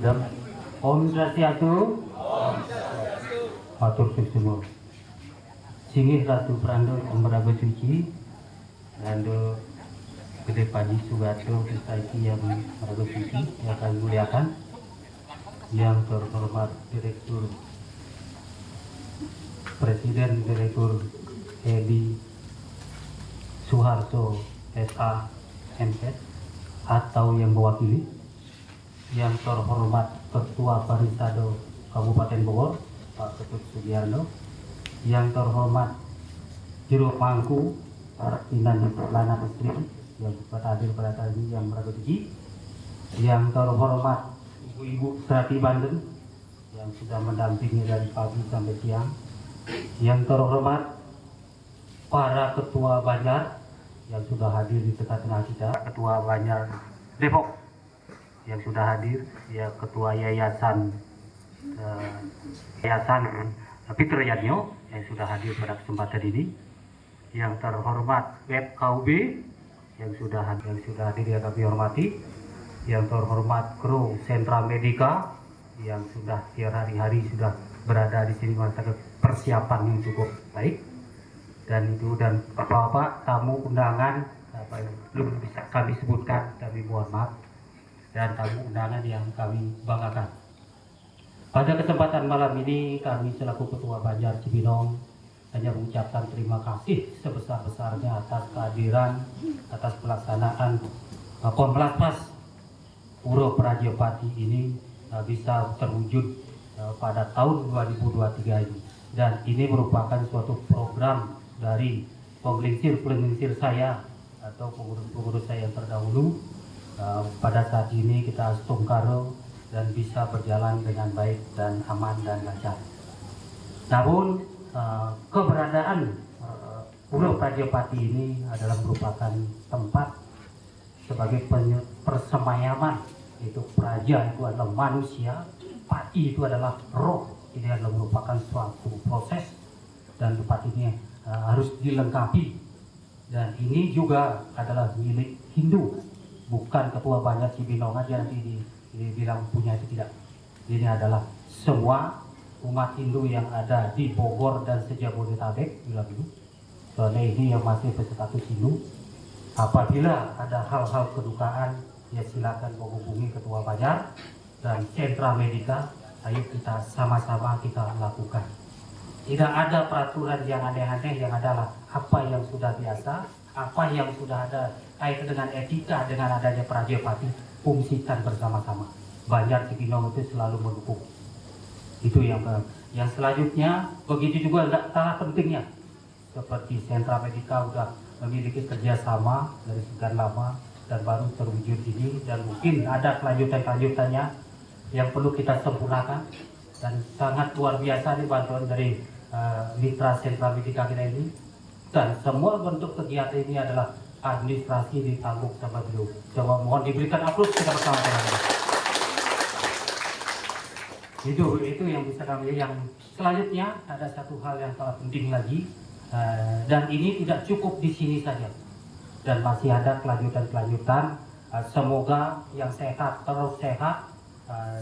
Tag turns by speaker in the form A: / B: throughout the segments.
A: Budam. Om Swastiastu. Matur suwun. Singgih Ratu Prando Meraga Suci, Rando Gede Padi Sugato Society yang Meraga Suci yang kami muliakan, yang terhormat Direktur Presiden Direktur Edi Suharto SA MS atau yang mewakili, yang terhormat Ketua Parisado Kabupaten Bogor Pak Ketut Sugiarno, yang terhormat Juru Pangku Pimpinan Lana Istri yang hadir pada tadi yang Meraga Suci, yang terhormat Ibu-ibu Serati Banten yang sudah mendampingi dari pagi sampai siang, yang terhormat para ketua Banjar yang sudah hadir di tengah-tengah kita, Ketua Banjar Depok yang sudah hadir, ya Ketua Yayasan Peter Yadnyo yang sudah hadir pada kesempatan ini, yang terhormat Web KUB yang sudah hadir yang kami hormati, yang terhormat kru Sentra Medika yang sudah tiap hari-hari sudah berada di sini masa persiapan yang cukup baik, dan bapak-bapak tamu undangan apa yang belum bisa kami sebutkan, kami mohon maaf, dan tamu undangan yang kami banggakan. Pada kesempatan malam ini kami selaku Ketua Banjar Cibinong hanya mengucapkan terima kasih sebesar-besarnya atas kehadiran, atas pelaksanaan Komplatmas Puro Prajopati ini bisa terwujud pada tahun 2023 ini, dan ini merupakan suatu program dari pengelinsir saya atau pengurus-pengurus saya yang terdahulu. Pada saat ini kita stungkaro dan bisa berjalan dengan baik dan aman dan lancar. Namun keberadaan Puro Prajopati ini adalah merupakan tempat sebagai persemayaman, yaitu praja itu adalah manusia, pati itu adalah roh. Ini adalah merupakan suatu proses, dan tempat ini harus dilengkapi, dan ini juga adalah milik Hindu, bukan Ketua Banjar Cibinong aja nanti dibilang punya itu, tidak. Ini adalah semua umat Hindu yang ada di Bogor dan sejabodetabek bilang dulu. Soalnya ini yang masih berstatus Hindu. Apabila ada hal-hal kedukaan, ya silakan menghubungi Ketua Banjar dan Sentra Medika. Ayo kita sama-sama kita lakukan. Tidak ada peraturan yang aneh-aneh, yang adalah apa yang sudah biasa, apa yang sudah ada kaitan dengan etika, dengan adanya Prajopati, fungsikan bersama-sama. Banjar Cibinong itu selalu mendukung. Itu yang selanjutnya, begitu juga tidak kalah pentingnya. Seperti Sentra Medika sudah memiliki kerjasama dari sekian lama dan baru terwujud ini, dan mungkin ada kelanjutan-kelanjutannya yang perlu kita sempurnakan, dan sangat luar biasa nih bantuan dari mitra Sentra Medika kita ini, dan semua bentuk kegiatan ini adalah administrasi ditanggung sama beliau. Coba mohon diberikan aplaus kita bersama-sama. Itu yang bisa kami. Yang selanjutnya ada satu hal yang sangat penting lagi, dan ini tidak cukup di sini saja, dan masih ada kelanjutan. Semoga yang sehat terus sehat,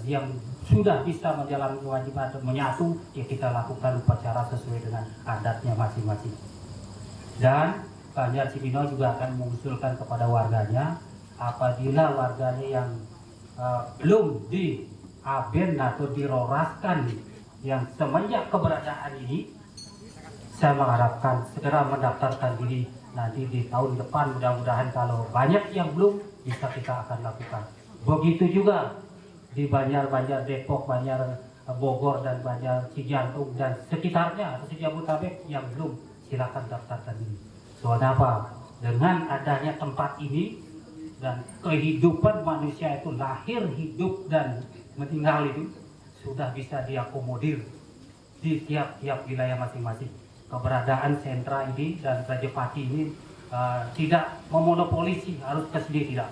A: yang sudah bisa menjalani kewajiban menyatu, ya kita lakukan upacara sesuai dengan adatnya masing-masing. Dan Banjar Cibinong juga akan mengusulkan kepada warganya, apabila warganya yang belum diaben atau diroraskan yang semenjak keberadaan ini, saya mengharapkan segera mendaftarkan diri nanti di tahun depan. Mudah-mudahan kalau banyak yang belum, bisa kita akan lakukan. Begitu juga di Banjar Depok, Banjar Bogor, dan Banjar Cijantung dan sekitarnya atau Sejabodetabek yang belum, silakan daftarkan diri. Soalnya apa? Dengan adanya tempat ini dan kehidupan manusia itu lahir, hidup, dan meninggal itu sudah bisa diakomodir di tiap-tiap wilayah masing-masing. Keberadaan sentra ini dan Prajopati ini tidak memonopolisi harus ke sini, tidak.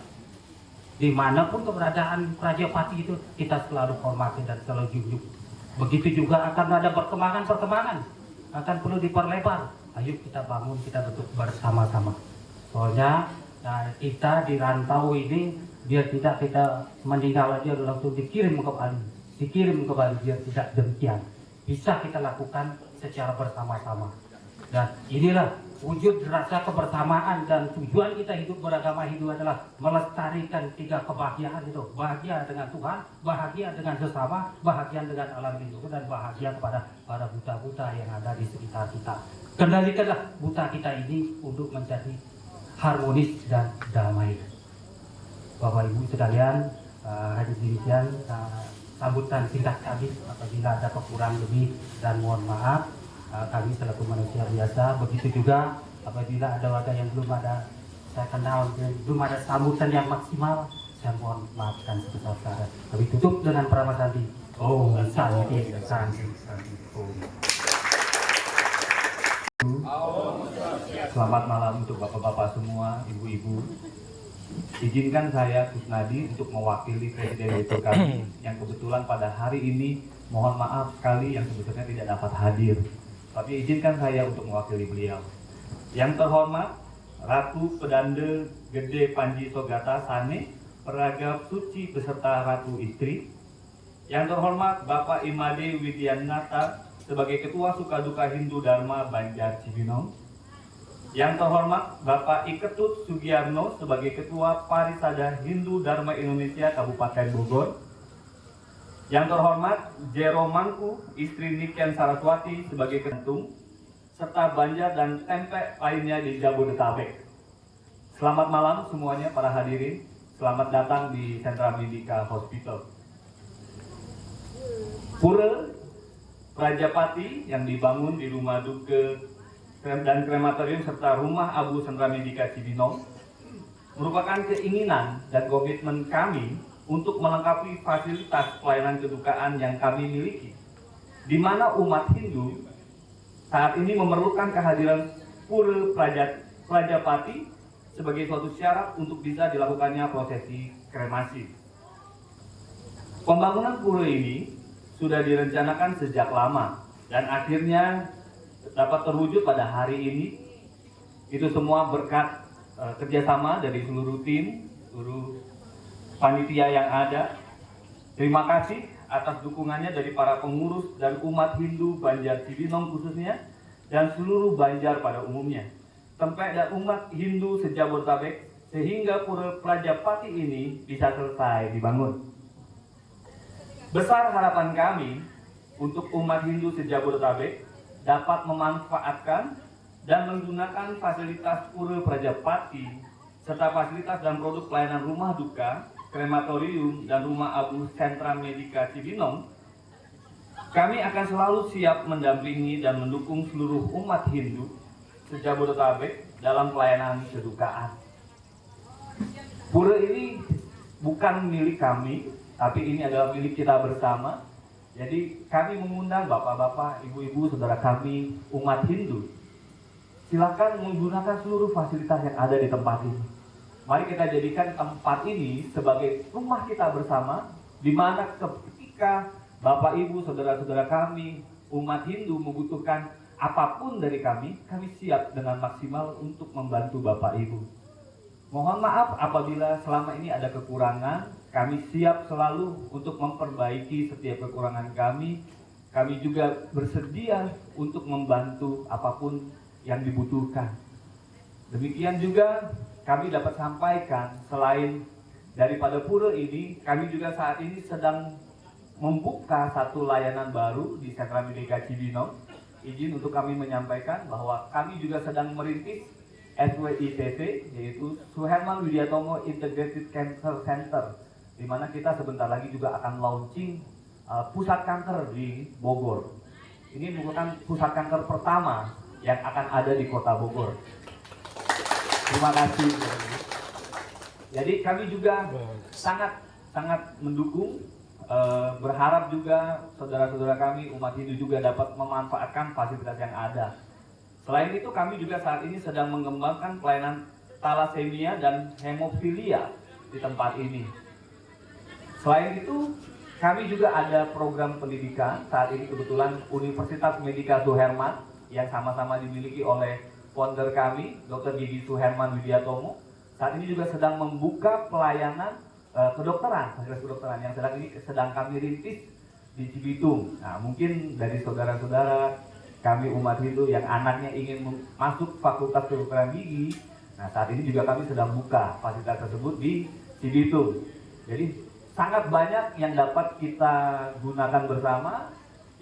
A: Dimanapun keberadaan Prajopati itu kita selalu hormati dan selalu junjung. Begitu juga akan ada perkembangan, akan perlu diperlebar. Ayo kita bangun, kita bentuk bersama-sama. Soalnya kita di rantau ini biar tidak kita meninggal aja langsung dikirim ke Bali, biar tidak demikian. Bisa kita lakukan secara bersama-sama. Dan inilah wujud rasa kebersamaan dan tujuan kita hidup beragama Hindu adalah melestarikan 3 kebahagiaan itu. Bahagia dengan Tuhan, bahagia dengan sesama, bahagia dengan alam lindung, dan bahagia kepada para buta-buta yang ada di sekitar kita. Kendalikanlah buta kita ini untuk menjadi harmonis dan damai. Bapak Ibu sekalian, hadir demikian sambutan singkat kami. Apabila ada kekurang lebih dan mohon maaf, kami selaku manusia biasa. Begitu juga apabila ada warga yang belum ada saya kenal, belum ada sambutan yang maksimal, saya mohon maafkan sebesar-besarnya. Kami tutup dengan Pramasandi. Oh, santi.
B: Selamat malam untuk bapak-bapak semua, ibu-ibu. Izinkan saya Kusnadi untuk mewakili Presiden Direktur kami yang kebetulan pada hari ini mohon maaf sekali yang sebetulnya tidak dapat hadir. Tapi izinkan saya untuk mewakili beliau. Yang terhormat Ratu Pedanda Gede Panji Sogata Sane, Peragap Suci beserta Ratu Istri. Yang terhormat Bapak Imade Widyanata sebagai Ketua Sukaduka Hindu Dharma Banjar Cibinong. Yang terhormat Bapak Iketut Sugiyarno sebagai Ketua Parisada Hindu Dharma Indonesia Kabupaten Bogor. Yang terhormat Jero Mangku, istri Niken Saraswati sebagai Kentung, serta Banjar dan Tempek lainnya di Jabodetabek. Selamat malam semuanya para hadirin, selamat datang di Sentra Medika Hospital. Pura Prajapati yang dibangun di Rumah Duka dan Krematorium serta Rumah Abu Sentra Medika Cibinong merupakan keinginan dan komitmen kami untuk melengkapi fasilitas pelayanan kedukaan yang kami miliki, di mana umat Hindu saat ini memerlukan kehadiran Pura Prajapati sebagai suatu syarat untuk bisa dilakukannya prosesi kremasi. Pembangunan pura ini sudah direncanakan sejak lama dan akhirnya dapat terwujud pada hari ini. Itu semua berkat kerjasama dari seluruh tim, seluruh panitia yang ada. Terima kasih atas dukungannya dari para pengurus dan umat Hindu Banjar Cibinong khususnya, dan seluruh Banjar pada umumnya, Tempek dan umat Hindu se-Jabodetabek, sehingga Pura Prajapati ini bisa selesai dibangun. Besar harapan kami untuk umat Hindu se-Jabodetabek dapat memanfaatkan dan menggunakan fasilitas Pura Prajapati serta fasilitas dan produk pelayanan rumah duka, krematorium, dan rumah abu Sentra Medika Cibinong. Kami akan selalu siap mendampingi dan mendukung seluruh umat Hindu se-Jabodetabek dalam pelayanan kedukaan. Pura ini bukan milik kami, tapi ini adalah milik kita bersama. Jadi kami mengundang bapak-bapak, ibu-ibu, saudara kami, umat Hindu, silakan menggunakan seluruh fasilitas yang ada di tempat ini. Mari kita jadikan tempat ini sebagai rumah kita bersama, di mana ketika bapak, ibu, saudara-saudara kami, umat Hindu membutuhkan apapun dari kami siap dengan maksimal untuk membantu bapak, ibu. Mohon maaf apabila selama ini ada kekurangan. Kami siap selalu untuk memperbaiki setiap kekurangan kami. Kami juga bersedia untuk membantu apapun yang dibutuhkan. Demikian juga kami dapat sampaikan, selain daripada pura ini, kami juga saat ini sedang membuka satu layanan baru di Sentra Medika Cibinong. Izin untuk kami menyampaikan bahwa kami juga sedang merintis SWICC, yaitu Suherman Widyatomo Integrated Cancer Center, di mana kita sebentar lagi juga akan launching pusat kanker di Bogor. Ini merupakan pusat kanker pertama yang akan ada di Kota Bogor. Terima kasih. Jadi kami juga sangat mendukung, berharap juga saudara-saudara kami umat Hindu juga dapat memanfaatkan fasilitas yang ada. Selain itu kami juga saat ini sedang mengembangkan pelayanan talasemia dan hemofilia di tempat ini. Selain itu, kami juga ada program pendidikan. Saat ini kebetulan Universitas Medika Suherman yang sama-sama dimiliki oleh founder kami, Dr. Gigi Suherman Widyatomo, saat ini juga sedang membuka pelayanan kedokteran, fasilitas kedokteran yang sedang kami rintis di Cibitung. Nah, mungkin dari saudara-saudara kami umat Hindu yang anaknya ingin masuk Fakultas Kedokteran Gigi, nah saat ini juga kami sedang buka fasilitas tersebut di Cibitung. Jadi sangat banyak yang dapat kita gunakan bersama,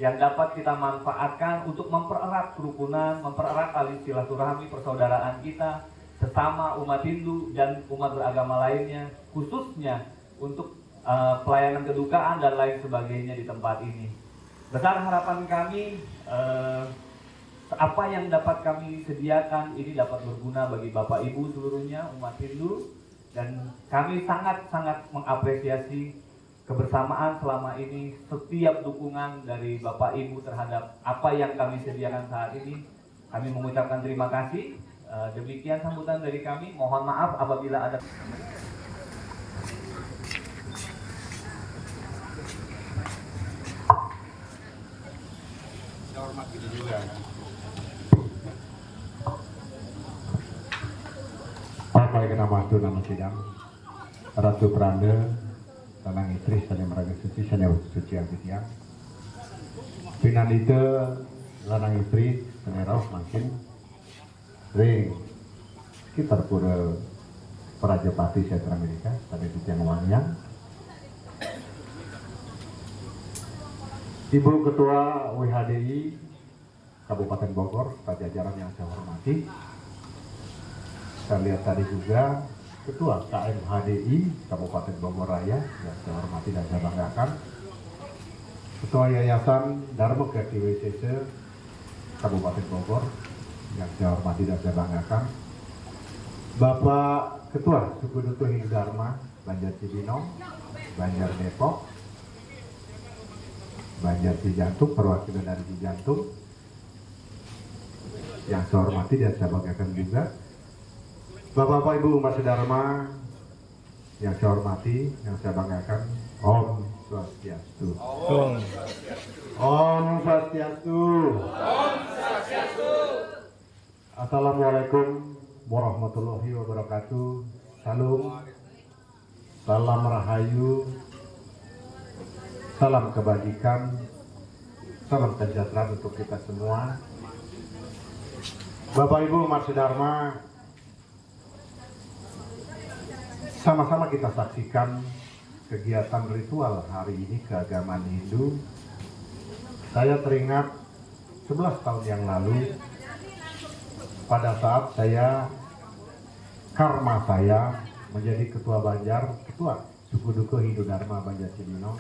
B: yang dapat kita manfaatkan untuk mempererat kerukunan, mempererat tali silaturahmi persaudaraan kita sesama umat Hindu dan umat beragama lainnya, khususnya untuk pelayanan kedukaan dan lain sebagainya di tempat ini. Besar harapan kami, apa yang dapat kami sediakan ini dapat berguna bagi Bapak Ibu seluruhnya umat Hindu, dan kami sangat-sangat mengapresiasi kebersamaan selama ini, setiap dukungan dari Bapak Ibu terhadap apa yang kami sediakan saat ini. Kami mengucapkan terima kasih. Demikian sambutan dari kami. Mohon maaf apabila ada
C: Apa yang nama itu nama sidang Ratu Pranda Tanang Istri Sanya Meraga Suci Sanya Suci Angkitiang Pinandita Lanang Istri Sanya Rauh Makin Ring sekitar pura Prajapati Setra Amerika pada Titiang Wangian, Ibu Ketua WHDI Kabupaten Bogor, jajaran yang saya hormati. Saya lihat tadi juga Ketua KMHDI Kabupaten Bogor Raya yang saya hormati dan saya banggakan, Ketua Yayasan Dharma Kirti WCC Kabupaten Bogor yang saya hormati dan saya banggakan, Bapak Ketua Suku Dutu Hindu Dharma Banjar Cibinong, Banjar Depok, Banjar Cijantung, perwakilan dari Cijantung yang saya hormati dan saya banggakan juga, Bapak-Bapak Ibu umat sedharma yang saya hormati, yang saya banggakan, Om Swastiastu. Om Swastiastu. Om Swastiastu. Assalamualaikum warahmatullahi wabarakatuh. Salam rahayu, salam kebajikan, salam sejahtera untuk kita semua. Bapak Ibu umat sedharma, sama-sama kita saksikan kegiatan ritual hari ini keagamaan Hindu. Saya teringat 11 tahun yang lalu pada saat karma saya menjadi ketua Banjar, ketua Suku Duku Hindu Dharma Banjar Cibinong.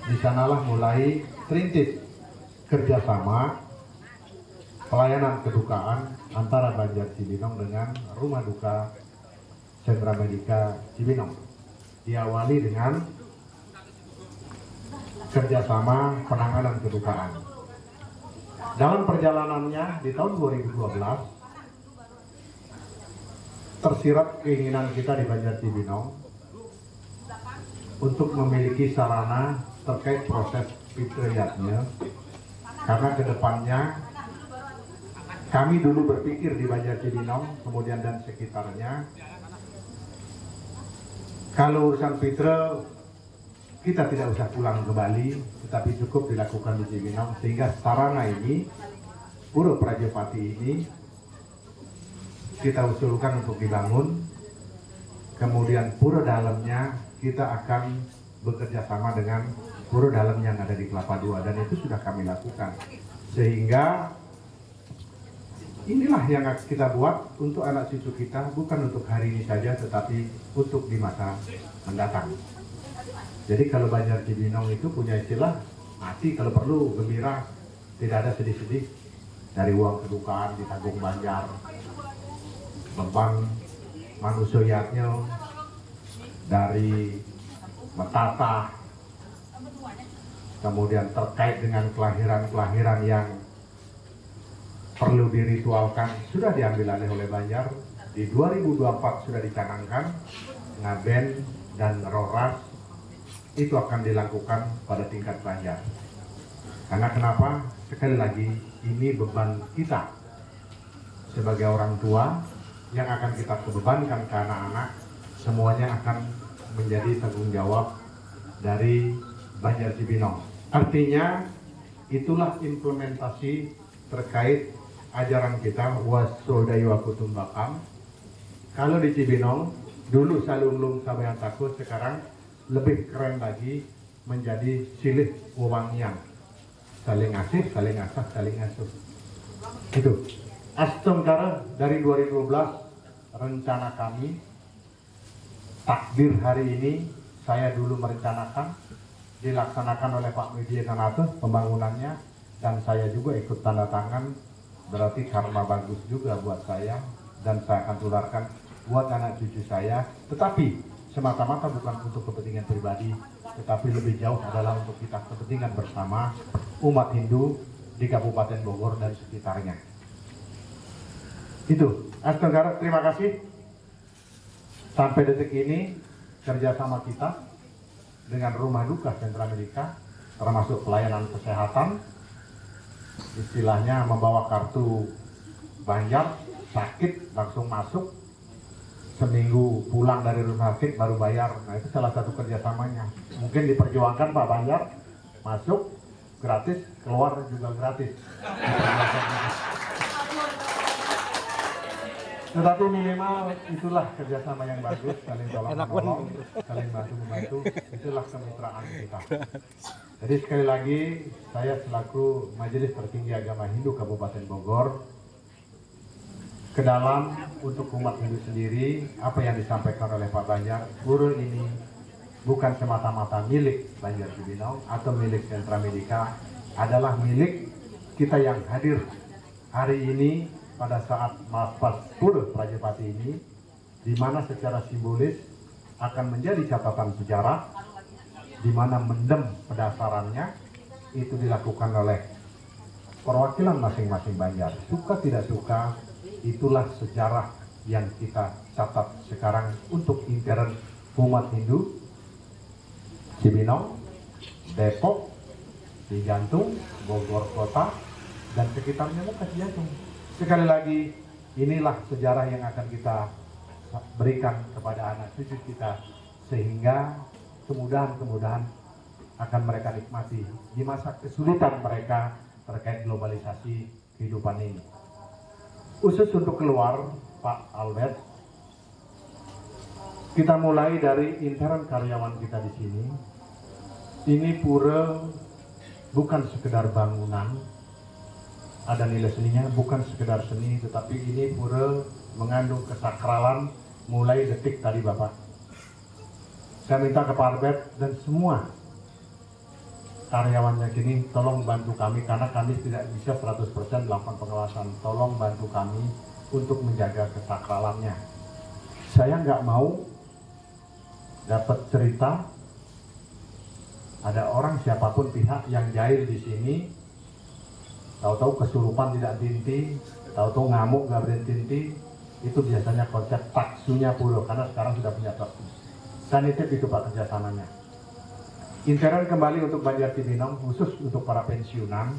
C: Di sanalah mulai terintis kerjasama pelayanan kedukaan antara Banjar Cibinong dengan Rumah Duka Sentra Medika Cibinong. Diawali dengan kerjasama penanganan kedukaan. Dalam perjalanannya di tahun 2012 tersirat keinginan kita di Banjar Cibinong untuk memiliki sarana terkait proses fitriyatnya, karena kedepannya kami dulu berpikir di Banjar Cibinong kemudian dan sekitarnya, kalau urusan fitrah kita tidak usah pulang ke Bali, tetapi cukup dilakukan di Cibinong, sehingga sarana ini, Pura Prajapati ini kita usulkan untuk dibangun. Kemudian pura dalamnya kita akan bekerja sama dengan pura dalam yang ada di Kelapa II, dan itu sudah kami lakukan. Sehingga inilah yang kita buat untuk anak cucu kita, bukan untuk hari ini saja, tetapi untuk di masa mendatang. Jadi kalau Banjar Cibinong itu punya istilah, mati kalau perlu, gembira, tidak ada sedih-sedih. Dari uang kedukaan ditanggung Banjar, beban manusianya dari mentata, kemudian terkait dengan kelahiran-kelahiran yang perlu diritualkan sudah diambil alih oleh Banjar. Di 2024 sudah dicanangkan Ngaben dan Roras itu akan dilakukan pada tingkat Banjar. Karena kenapa? Sekali lagi, ini beban kita sebagai orang tua yang akan kita bebankan ke anak-anak, semuanya akan menjadi tanggung jawab dari Banjar Cibinong. Artinya itulah implementasi terkait ajaran kita wasodayu aku tumbakam. Kalau di Cibinong dulu salunglung sabayang takut, sekarang lebih keren lagi menjadi silih wewangian, saling ngasih, saling asah, saling asuh. Itu Astengkara dari 2012 rencana kami takbir hari ini saya dulu merencanakan, dilaksanakan oleh Pak Media Nanato pembangunannya, dan saya juga ikut tanda tangan. Berarti karma bagus juga buat saya, dan saya akan tularkan buat anak cucu saya. Tetapi semata-mata bukan untuk kepentingan pribadi, tetapi lebih jauh adalah untuk kita kepentingan bersama umat Hindu di Kabupaten Bogor dan sekitarnya. Itu, Astengkara, terima kasih. Sampai detik ini kerjasama kita dengan Rumah Duka Sentra Medika, termasuk pelayanan kesehatan, istilahnya membawa kartu Banjar, sakit langsung masuk, seminggu pulang dari rumah sakit baru bayar. Nah, itu salah satu kerjasamanya. Mungkin diperjuangkan Pak Banjar, masuk gratis, keluar juga gratis. Tetapi minimal itulah kerjasama yang bagus, saling tolong-menolong, saling bantu-membantu, itulah kemitraan kita. Jadi sekali lagi, saya selaku Majelis Tertinggi Agama Hindu Kabupaten Bogor, ke dalam untuk umat Hindu sendiri, apa yang disampaikan oleh Pak Banjar, pura ini bukan semata-mata milik Banjar Cibinong atau milik Sentra Medika, adalah milik kita yang hadir hari ini pada saat Mapas Pura Prajapati ini, di mana secara simbolis akan menjadi catatan sejarah, di mana mendem pendasarannya itu dilakukan oleh perwakilan masing-masing Banjar. Suka tidak suka, itulah sejarah yang kita catat sekarang untuk intern umat Hindu Cibinong, Depok, di Jantung, Bogor Kota, dan sekitarnya Muka Jantung. Sekali lagi, inilah sejarah yang akan kita berikan kepada anak cucu kita, sehingga kemudahan-kemudahan akan mereka nikmati di masa kesulitan mereka terkait globalisasi kehidupan ini. Khusus untuk keluar, Pak Albert, kita mulai dari intern karyawan kita di sini. Ini pura bukan sekedar bangunan, ada nilai seninya, bukan sekedar seni, tetapi ini pura mengandung kesakralan mulai detik tadi Bapak. Saya minta ke Pak Albert dan semua karyawannya kini, tolong bantu kami, karena kami tidak bisa 100% melakukan pengawasan. Tolong bantu kami untuk menjaga kesakralannya. Saya nggak mau dapat cerita ada orang siapapun pihak yang jahil di sini, tahu-tahu kesurupan tidak tinti, tahu-tahu ngamuk nggak berhenti, itu biasanya konsep taksunya pura, karena sekarang sudah punya taksu. Sanitip itu Pak kerjasamanya. Intern kembali untuk Banjar Cibinong, khusus untuk para pensiunan.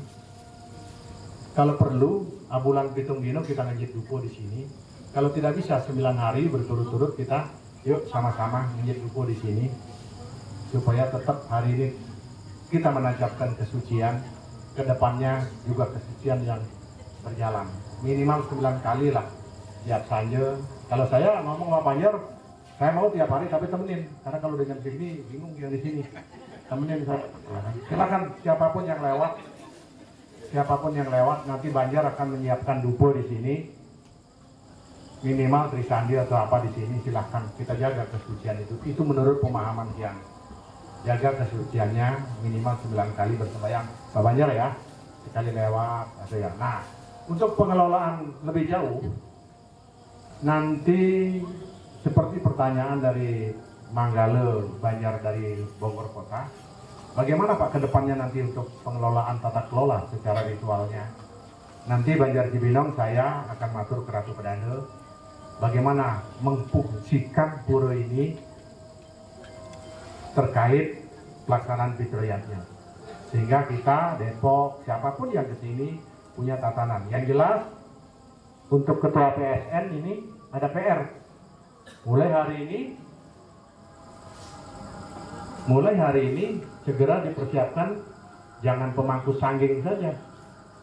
C: Kalau perlu, abulan pitung dino kita ngejit dupo di sini. Kalau tidak bisa 9 hari berturut-turut, kita yuk sama-sama ngejit dupo di sini, supaya tetap hari ini kita menancapkan kesucian. Kedepannya juga kesucian yang berjalan minimal 9 kali lah tiap saja. Kalau saya ngomong sama Banjar, saya mau tiap hari tapi temenin, karena kalau dengan sini bingung yang di sini. Temenin saya. Silakan siapapun yang lewat nanti Banjar akan menyiapkan dupo di sini, minimal Trisandi atau apa di sini. Silahkan kita jaga kesucian itu. Itu menurut pemahaman yang jaga kesuciannya minimal 9 kali bersembahyang. Pak Banjar ya, sekali lewat atau ya. Nah, untuk pengelolaan lebih jauh, nanti seperti pertanyaan dari Manggala Banjar dari Bogor Kota, bagaimana Pak kedepannya nanti untuk pengelolaan tata kelola secara ritualnya? Nanti Banjar Cibinong saya akan matur ke Ratu Pedanda, bagaimana memfungsikan pura ini terkait pelaksanaan fitriyatnya, sehingga kita Depok siapapun yang kesini punya tatanan. Yang jelas untuk ketua PSN ini ada PR. Mulai hari ini mulai hari ini segera dipersiapkan, jangan pemangku sangging saja.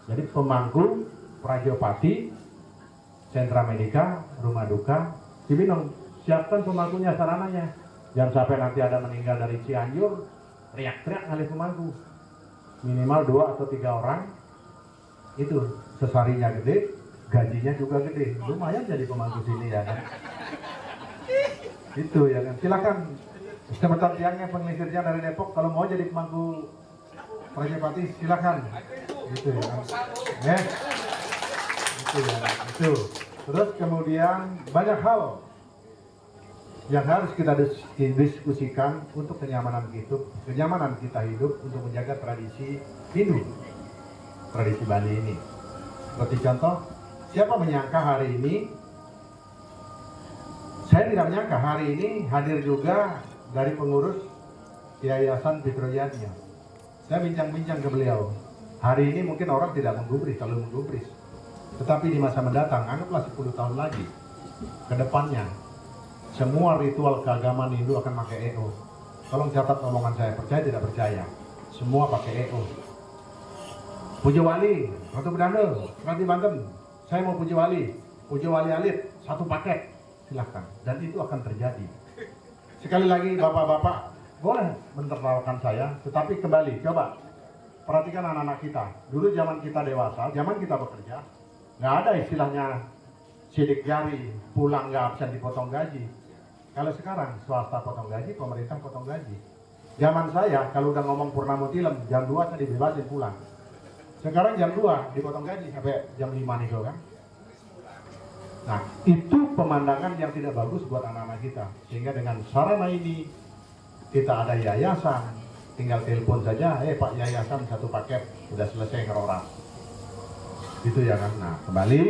C: Jadi pemangku Prajopati, sentra medika, rumah duka, Cibinong, siapkan pemangkunya, sarananya. Jangan sampai nanti ada meninggal dari Cianjur, teriak-teriak kali pemangku. Minimal 2 atau 3 orang, itu sesarinya gede, gajinya juga gede. Lumayan jadi pemangku sini ya kan. Itu ya kan, silakan. Sebentar tiangnya pengelisirnya dari Depok, kalau mau jadi pemangku Prajopati silakan. Itu ya kan. Itu ya, itu. Terus kemudian banyak hal yang harus kita diskusikan untuk kenyamanan kita hidup untuk menjaga tradisi Hindu, tradisi Bali ini. Seperti contoh, siapa menyangka hari ini, saya tidak menyangka hari ini hadir juga dari pengurus Yayasan Fitroyadnya. Saya bincang-bincang ke beliau, hari ini mungkin orang tidak terlalu menggubris, tetapi di masa mendatang, anggaplah 10 tahun lagi ke depannya, semua ritual keagamaan Hindu akan pakai EO. Tolong catat omongan saya, percaya tidak percaya, semua pakai EO. Puja Wali, Ratu Bedana, Ratu Banten, saya mau Puja Wali Alit, 1 paket, silahkan. Dan itu akan terjadi. Sekali lagi bapak-bapak, boleh menertawakan saya, tetapi kembali, coba perhatikan anak-anak kita. Dulu zaman kita dewasa, zaman kita bekerja, nggak ada istilahnya sidik jari, pulang nggak absen dipotong gaji. Kalau sekarang swasta potong gaji, pemerintah potong gaji. Zaman saya kalau udah ngomong Purnama Tilem, jam 2 saya dibebasin pulang. Sekarang jam 2 dipotong gaji sampai jam 5 nih kan. Nah, itu pemandangan yang tidak bagus buat anak-anak kita. Sehingga dengan sarana ini kita ada yayasan, tinggal telepon saja, Pak yayasan 1 paket, udah selesai ngeroras. Itu ya kan. Nah, kembali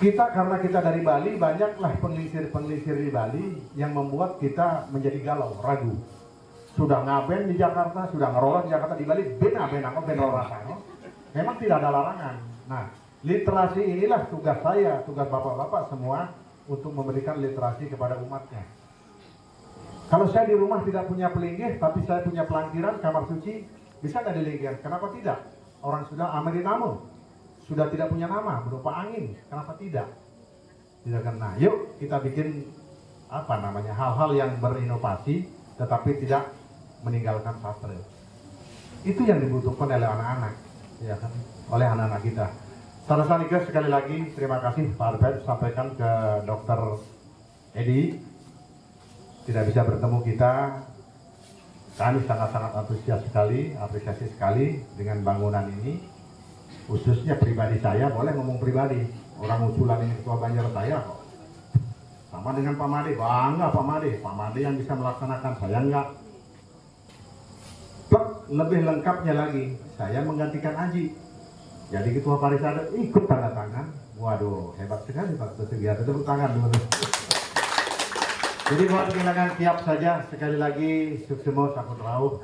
C: kita, karena kita dari Bali, banyaklah pengelisir di Bali yang membuat kita menjadi galau, ragu. Sudah ngaben di Jakarta, sudah ngeroras di Jakarta, di Bali ben rorasan. Memang tidak ada larangan. Nah, literasi inilah tugas saya, tugas bapak-bapak semua untuk memberikan literasi kepada umatnya. Kalau saya di rumah tidak punya pelinggih, tapi saya punya pelantiran, kamar suci, bisa nggak dilinggih? Kenapa tidak? Orang sudah amerinamo, sudah tidak punya nama, berupa angin, kenapa tidak? Tidak kena. Yuk kita bikin hal-hal yang berinovasi, tetapi tidak meninggalkan sastra. Itu yang dibutuhkan oleh anak-anak, ya kan? Oleh anak-anak kita. Saudara-saudara sekali lagi terima kasih Pak Arbet, sampaikan ke Dr. Edi. Tidak bisa bertemu kita, kami sangat-sangat antusias sekali, apresiasi sekali dengan bangunan ini. Khususnya pribadi saya, boleh ngomong pribadi, orang usulan ini ketua Banjar saya kok. Sama dengan Pak Made, bangga Pak Made yang bisa melaksanakan, saya enggak. Lebih lengkapnya lagi, saya menggantikan Aji. Jadi ketua Parisade ikut tanda tangan. Waduh, hebat sekali Pak Kegiatan, tepuk tangan dulu. Jadi buat kehilangan siap saja, sekali lagi suksemo sakut rauh.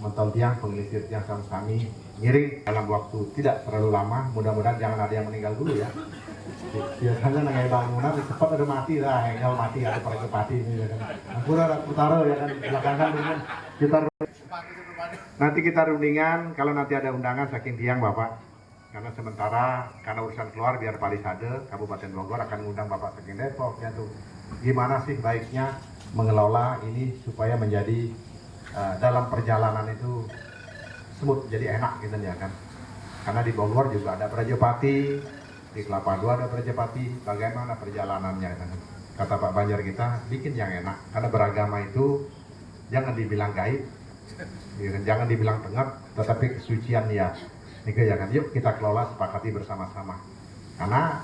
C: Menton tiang, pengelisir tiang sama kami ngiring dalam waktu tidak terlalu lama. Mudah-mudahan jangan ada yang meninggal dulu ya. Biasanya nangai bangunan cepat ada mati lah, hengel mati ada Prajopati ini ya kan. Ampura utara ya kan, belakangan dengan kita nanti kita rundingan kalau nanti ada undangan saking tiang Bapak. Karena sementara karena urusan keluar biar Parisade Kabupaten Bogor akan mengundang Bapak saking Depok ya tuh. Gimana sih baiknya mengelola ini supaya menjadi dalam perjalanan itu smooth, jadi enak gitu ya kan. Karena di Bogor juga ada Prajopati, di Kelapa II ada Prajopati, bagaimana perjalanannya kan. Kata Pak Banjar kita bikin yang enak, karena beragama itu jangan dibilang gaib, jangan dibilang tengah, tetapi kesucian ya. Itu ya kan, yuk kita kelola sepakati bersama-sama. Karena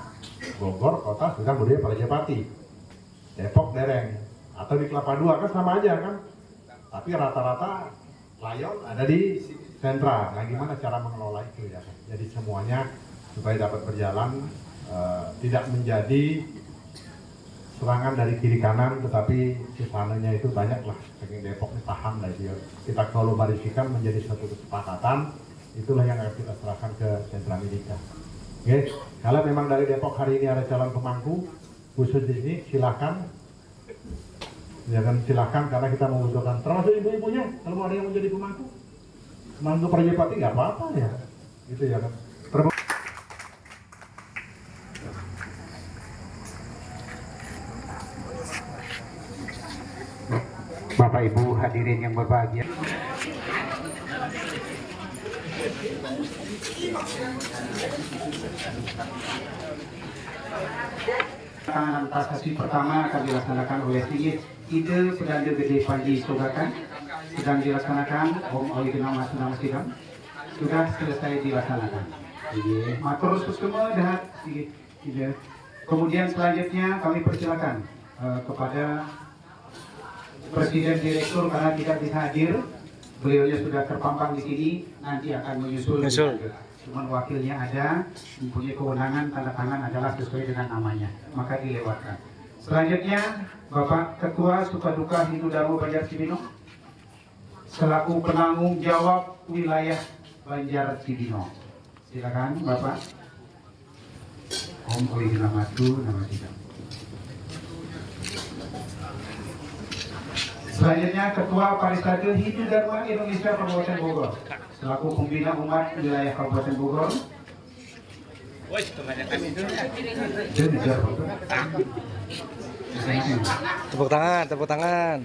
C: Bogor kota sudah budaya Prajopati, Depok dereng, atau di Kelapa II kan sama aja kan. Tapi rata-rata layon ada di sentra. Nah gimana cara mengelola itu ya? Jadi semuanya supaya dapat berjalan, tidak menjadi serangan dari kiri kanan, tetapi sisananya itu banyaklah. Saking Depok ini paham lah itu. Kita kolaborasikan menjadi satu kesepakatan. Itulah yang akan kita serahkan ke sentra medika. Oke, kalau memang dari Depok hari ini ada calon pemangku khusus di sini, silakan. Ya kan, silakan karena kita membutuhkan. Termasuk ibu-ibunya, kalau mau ada yang menjadi pemangku Prajapati nggak apa-apa ya, gitu ya kan.
A: Bapak Ibu hadirin yang berbahagia.
D: Tangan prasasti pertama akan dilaksanakan oleh Ide Pedanda Gede Panji Sogakan, sedang dilaksanakan Om Oligena Masuna Sidam, sudah selesai dilaksanakan. Matur Suskema dahat Ide. Kemudian selanjutnya kami persilakan kepada Presiden Direktur karena tidak bisa hadir, beliaunya sudah terpampang di sini, nanti akan menyusul. Cuman wakilnya ada, mempunyai kewenangan, tanda tangan adalah sesuai dengan namanya, maka dilewatkan. Selanjutnya, Bapak Ketua Sukaduka Hindu Dharma Banjar Cibinong, selaku penanggung jawab wilayah Banjar Cibinong. Silakan Bapak. Om Oligena Masuna Sidam. Selanjutnya Ketua Parisade Hindu Dharma Indonesia Kabupaten Bogor, selaku pembina umat wilayah Kabupaten Bogor.
E: Tepuk tangan, tepuk tangan.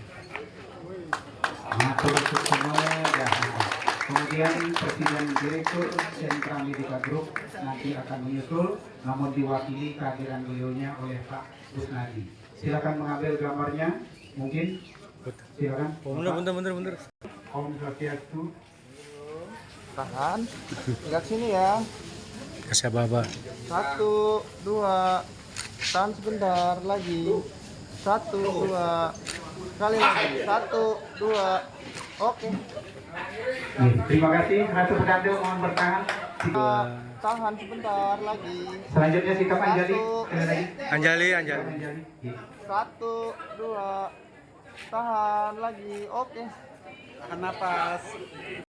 D: Kemudian Presiden Direktur Sentra Medika Group nanti akan menyusul, namun diwakili kehadiran beliaunya oleh Pak Busnadi. Silakan mengambil gambarnya, mungkin. Silakan.
E: Bener.
C: Om Swastiastu.
E: Tahan. Lihat sini ya. Kasih Baba. 1, 2. Tahan sebentar lagi. 1, 2. Sekali lagi. 1, 2. Oke.
D: Terima kasih. Ratu Pedanda mohon bertahan.
E: Tahan sebentar lagi.
D: Selanjutnya sikap Anjali.
E: Anjali.
D: 1,
E: 2. Tahan lagi. Oke. Tahan napas.